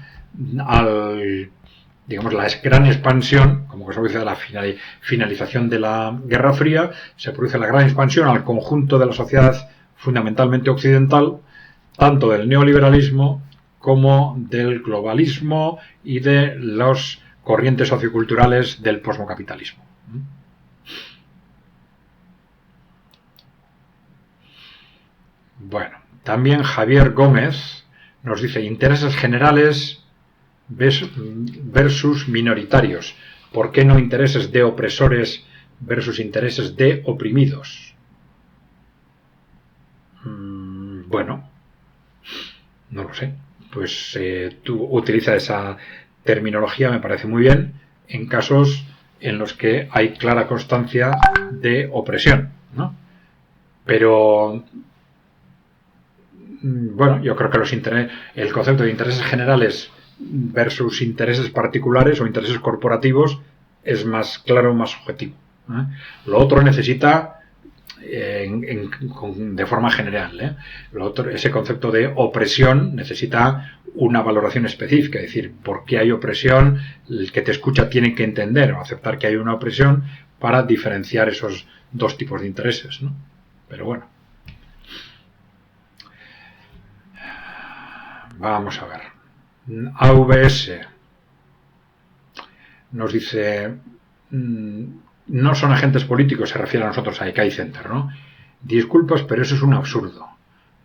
Speaker 1: digamos, la gran expansión, como que se produce la finalización de la Guerra Fría, se produce la gran expansión al conjunto de la sociedad fundamentalmente occidental, tanto del neoliberalismo como del globalismo y de las corrientes socioculturales del posmocapitalismo. Bueno, también Javier Gómez nos dice intereses generales versus minoritarios. ¿Por qué no intereses de opresores versus intereses de oprimidos? Bueno, no lo sé. Pues tú utiliza esa terminología, me parece muy bien, en casos en los que hay clara constancia de opresión, ¿no? Pero bueno, yo creo que el concepto de intereses generales versus intereses particulares o intereses corporativos es más claro, más objetivo, ¿eh? Lo otro necesita de forma general, ese concepto de opresión necesita una valoración específica, es decir, por qué hay opresión, el que te escucha tiene que entender o aceptar que hay una opresión para diferenciar esos dos tipos de intereses, ¿no? Pero bueno, vamos a ver. AVS nos dice: no son agentes políticos, se refiere a nosotros, a ECAI Center, ¿no? Disculpas, pero eso es un absurdo.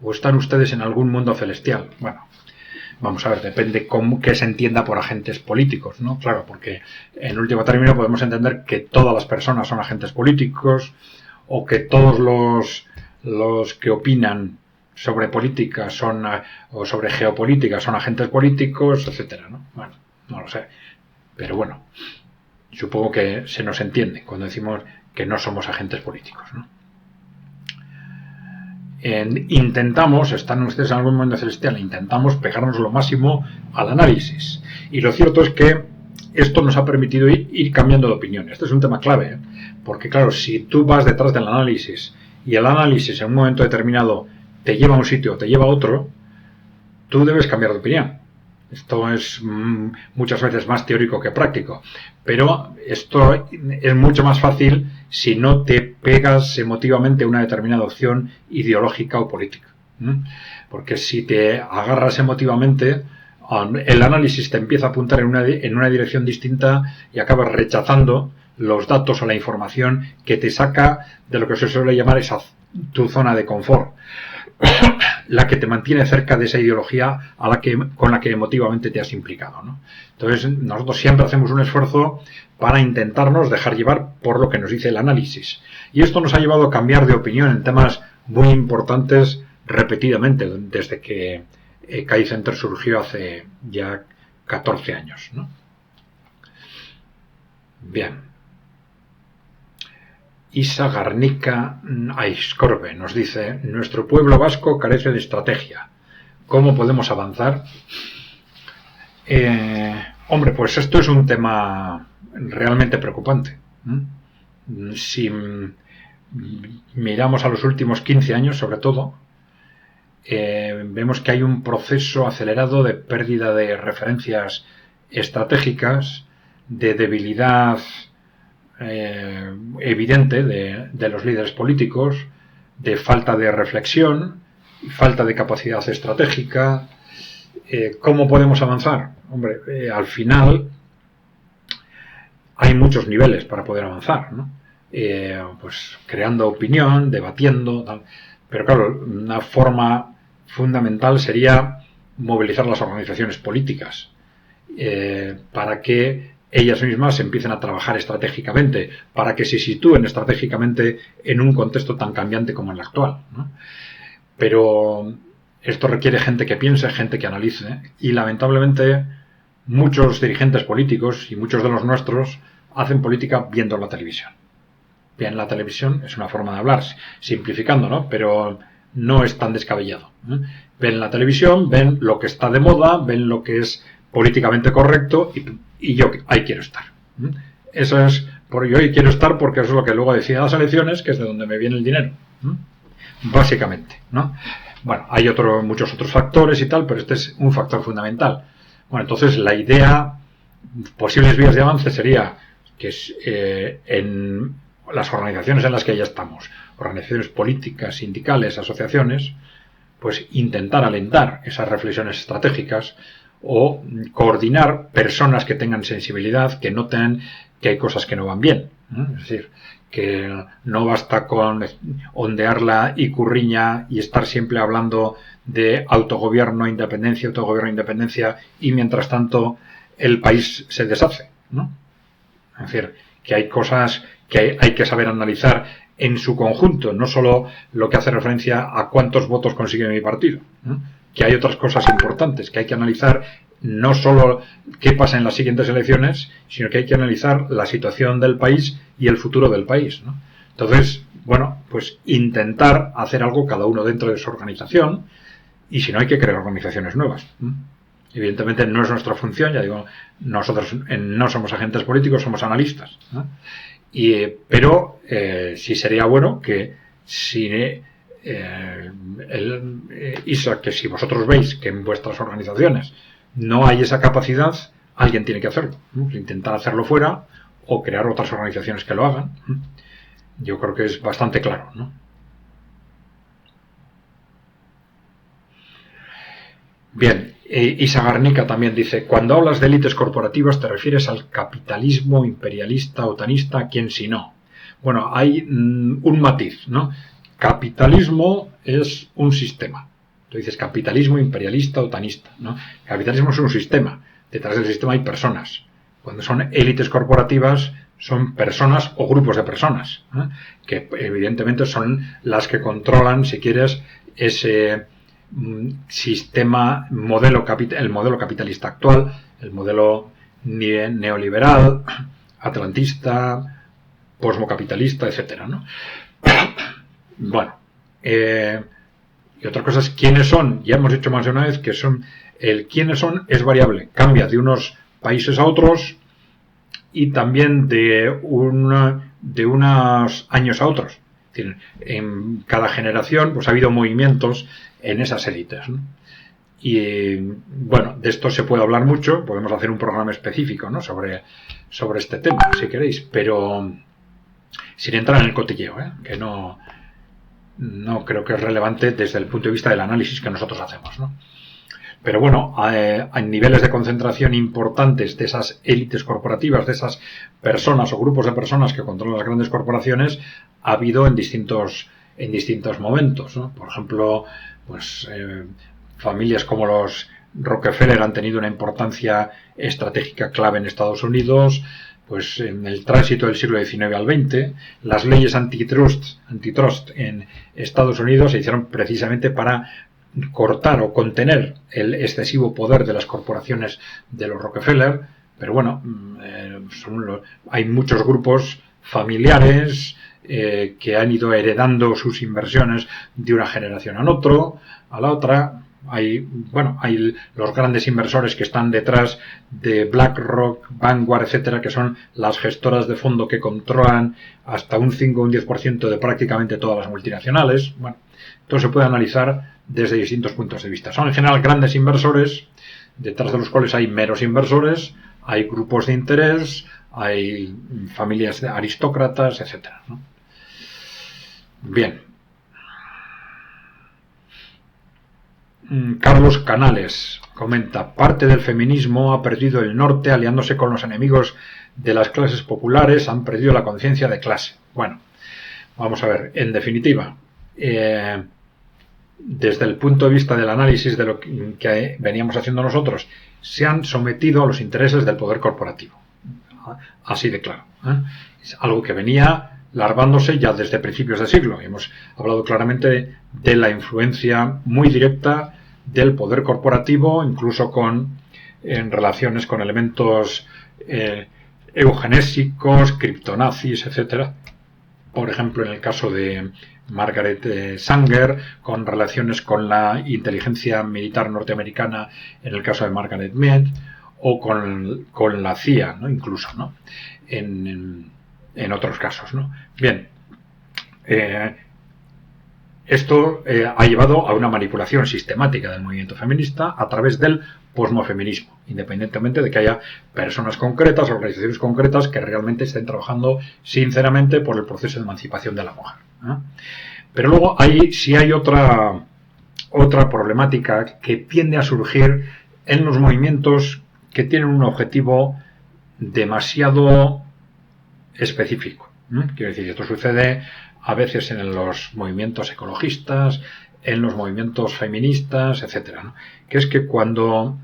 Speaker 1: ¿O están ustedes en algún mundo celestial? Bueno, vamos a ver, depende qué se entienda por agentes políticos, ¿no? Claro, porque en último término podemos entender que todas las personas son agentes políticos, o que todos los que opinan sobre política o sobre geopolítica son agentes políticos, etcétera, ¿no? Bueno, no lo sé. Pero bueno, supongo que se nos entiende cuando decimos que no somos agentes políticos, ¿no? Intentamos, están ustedes en algún mundo celestial, intentamos pegarnos lo máximo al análisis. Y lo cierto es que esto nos ha permitido ir cambiando de opinión. Este es un tema clave, porque claro, si tú vas detrás del análisis y el análisis en un momento determinado te lleva a un sitio o te lleva a otro, tú debes cambiar de opinión. Esto es muchas veces más teórico que práctico, pero esto es mucho más fácil si no te pegas emotivamente a una determinada opción ideológica o política. Porque si te agarras emotivamente, el análisis te empieza a apuntar en una dirección distinta y acabas rechazando los datos o la información que te saca de lo que se suele llamar tu zona de confort. La que te mantiene cerca de esa ideología con la que emotivamente te has implicado, ¿no? Entonces, nosotros siempre hacemos un esfuerzo para intentarnos dejar llevar por lo que nos dice el análisis. Y esto nos ha llevado a cambiar de opinión en temas muy importantes repetidamente, desde que ECAI Center surgió hace ya 14 años, ¿no? Bien. Isa Garnica Aiscorbe nos dice: nuestro pueblo vasco carece de estrategia. ¿Cómo podemos avanzar? Hombre, pues esto es un tema realmente preocupante. Si miramos a los últimos 15 años, sobre todo, vemos que hay un proceso acelerado de pérdida de referencias estratégicas, de debilidad evidente de los líderes políticos, de falta de reflexión, falta de capacidad estratégica. ¿Cómo podemos avanzar? Hombre, al final hay muchos niveles para poder avanzar, ¿no? Pues creando opinión, debatiendo, tal. Pero claro, una forma fundamental sería movilizar las organizaciones políticas para que ellas mismas empiecen a trabajar estratégicamente, para que se sitúen estratégicamente en un contexto tan cambiante como el actual, ¿no? Pero esto requiere gente que piense, gente que analice, y lamentablemente muchos dirigentes políticos y muchos de los nuestros hacen política viendo la televisión. Bien, la televisión es una forma de hablar, simplificando, ¿no? Pero no es tan descabellado, ¿eh? Ven la televisión, ven lo que está de moda, ven lo que es políticamente correcto y yo ahí quiero estar. Eso es, yo ahí quiero estar porque eso es lo que luego deciden las elecciones, que es de donde me viene el dinero. Básicamente, ¿no? Bueno, hay muchos otros factores y tal, pero este es un factor fundamental. Bueno, entonces la idea, posibles vías de avance sería que en las organizaciones en las que ya estamos, organizaciones políticas, sindicales, asociaciones, pues intentar alentar esas reflexiones estratégicas o coordinar personas que tengan sensibilidad, que noten que hay cosas que no van bien. Es decir, que no basta con ondear la icurriña y estar siempre hablando de autogobierno, independencia, y mientras tanto el país se deshace, ¿no? Es decir, que hay cosas que hay que saber analizar en su conjunto, no solo lo que hace referencia a cuántos votos consigue mi partido, ¿no? Que hay otras cosas importantes, que hay que analizar no solo qué pasa en las siguientes elecciones, sino que hay que analizar la situación del país y el futuro del país, ¿no? Entonces, bueno, pues intentar hacer algo cada uno dentro de su organización, y si no, hay que crear organizaciones nuevas, ¿no? Evidentemente no es nuestra función, ya digo, nosotros no somos agentes políticos, somos analistas, ¿no? Pero sí sería bueno que si Isaac, que si vosotros veis que en vuestras organizaciones no hay esa capacidad, alguien tiene que hacerlo, ¿no? Intentar hacerlo fuera o crear otras organizaciones que lo hagan. Yo creo que es bastante claro, ¿no? Bien, Isa Garnica también dice: cuando hablas de élites corporativas, ¿te refieres al capitalismo imperialista, otanista? ¿Quién si no? Bueno, hay un matiz, ¿no? Capitalismo es un sistema. Tú dices capitalismo imperialista, otanista, ¿no? Capitalismo es un sistema. Detrás del sistema hay personas. Cuando son élites corporativas, son personas o grupos de personas, ¿eh? Que evidentemente son las que controlan, si quieres, ese sistema, el modelo capitalista actual, el modelo neoliberal, atlantista, posmocapitalista, etcétera, ¿no? Bueno, y otra cosa es quiénes son. Ya hemos dicho más de una vez que el quiénes son es variable, cambia de unos países a otros y también de unos años a otros. En cada generación pues ha habido movimientos en esas élites, ¿no? Y bueno, de esto se puede hablar mucho, podemos hacer un programa específico, ¿no? sobre este tema, si queréis, pero sin entrar en el cotilleo, que no creo que es relevante desde el punto de vista del análisis que nosotros hacemos, ¿no? Pero bueno, hay niveles de concentración importantes de esas élites corporativas, de esas personas o grupos de personas que controlan las grandes corporaciones, ha habido en distintos momentos, ¿no? Por ejemplo, pues familias como los Rockefeller han tenido una importancia estratégica clave en Estados Unidos. Pues en el tránsito del siglo XIX al XX, las leyes antitrust en Estados Unidos se hicieron precisamente para cortar o contener el excesivo poder de las corporaciones de los Rockefeller. Pero bueno, hay muchos grupos familiares que han ido heredando sus inversiones de una generación a la otra. Hay los grandes inversores que están detrás de BlackRock, Vanguard, etcétera, que son las gestoras de fondo que controlan hasta un 5 o un 10% de prácticamente todas las multinacionales. Bueno, todo se puede analizar desde distintos puntos de vista. Son en general grandes inversores, detrás de los cuales hay meros inversores, hay grupos de interés, hay familias de aristócratas, etcétera, ¿no? Bien. Carlos Canales comenta: parte del feminismo ha perdido el norte aliándose con los enemigos de las clases populares, han perdido la conciencia de clase. Bueno, vamos a ver, en definitiva, desde el punto de vista del análisis de lo que veníamos haciendo nosotros, se han sometido a los intereses del poder corporativo. Así de claro, ¿eh? Es algo que venía larvándose ya desde principios de siglo. Hemos hablado claramente de la influencia muy directa del poder corporativo, incluso en relaciones con elementos eugenésicos, criptonazis, etcétera. Por ejemplo, en el caso de Margaret Sanger, con relaciones con la inteligencia militar norteamericana, en el caso de Margaret Mead, o con la CIA, ¿no? Incluso, ¿no? En otros casos, ¿no? Bien, esto ha llevado a una manipulación sistemática del movimiento feminista a través del posmofeminismo, independientemente de que haya personas concretas, organizaciones concretas que realmente estén trabajando sinceramente por el proceso de emancipación de la mujer, ¿eh? Pero luego sí hay otra otra problemática que tiende a surgir en los movimientos que tienen un objetivo demasiado específico. Quiero decir, esto sucede a veces en los movimientos ecologistas, en los movimientos feministas, etcétera, ¿no? Que es que cuando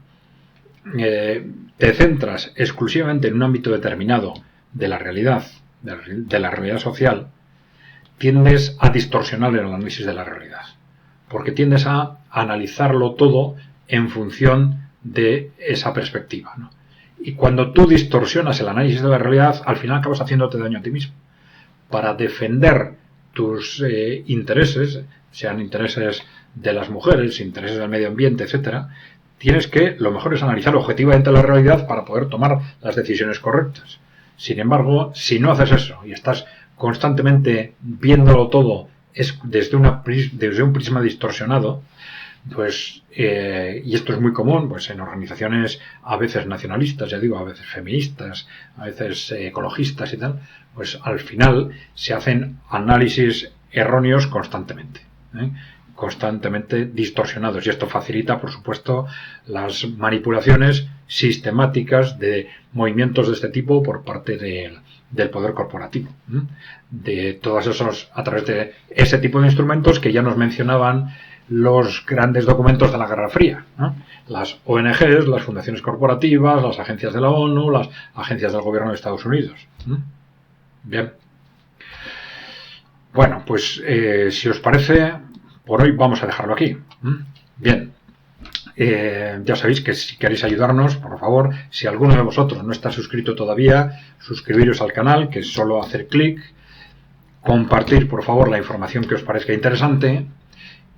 Speaker 1: te centras exclusivamente en un ámbito determinado de la realidad, de la realidad social, tiendes a distorsionar el análisis de la realidad, porque tiendes a analizarlo todo en función de esa perspectiva, ¿no? Y cuando tú distorsionas el análisis de la realidad, al final acabas haciéndote daño a ti mismo. Para defender tus intereses, sean intereses de las mujeres, intereses del medio ambiente, etcétera, tienes que, lo mejor es analizar objetivamente la realidad para poder tomar las decisiones correctas. Sin embargo, si no haces eso y estás constantemente viéndolo todo desde un prisma distorsionado, pues, y esto es muy común, pues en organizaciones a veces nacionalistas, ya digo, a veces feministas, a veces ecologistas y tal, pues al final se hacen análisis erróneos constantemente, constantemente distorsionados, y esto facilita, por supuesto, las manipulaciones sistemáticas de movimientos de este tipo por parte del poder corporativo, de todos esos, a través de ese tipo de instrumentos que ya nos mencionaban los grandes documentos de la Guerra Fría, ¿no? Las ONGs, las fundaciones corporativas, las agencias de la ONU, las agencias del gobierno de Estados Unidos. Bien. Bueno, pues si os parece, por hoy vamos a dejarlo aquí. Bien. Ya sabéis que si queréis ayudarnos, por favor, si alguno de vosotros no está suscrito todavía, suscribiros al canal, que es solo hacer clic, compartir, por favor, la información que os parezca interesante,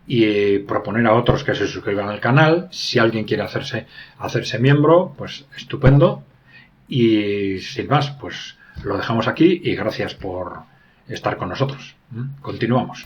Speaker 1: y proponer a otros que se suscriban al canal. Si alguien quiere hacerse miembro, pues estupendo. Y sin más, pues lo dejamos aquí y gracias por estar con nosotros. Continuamos.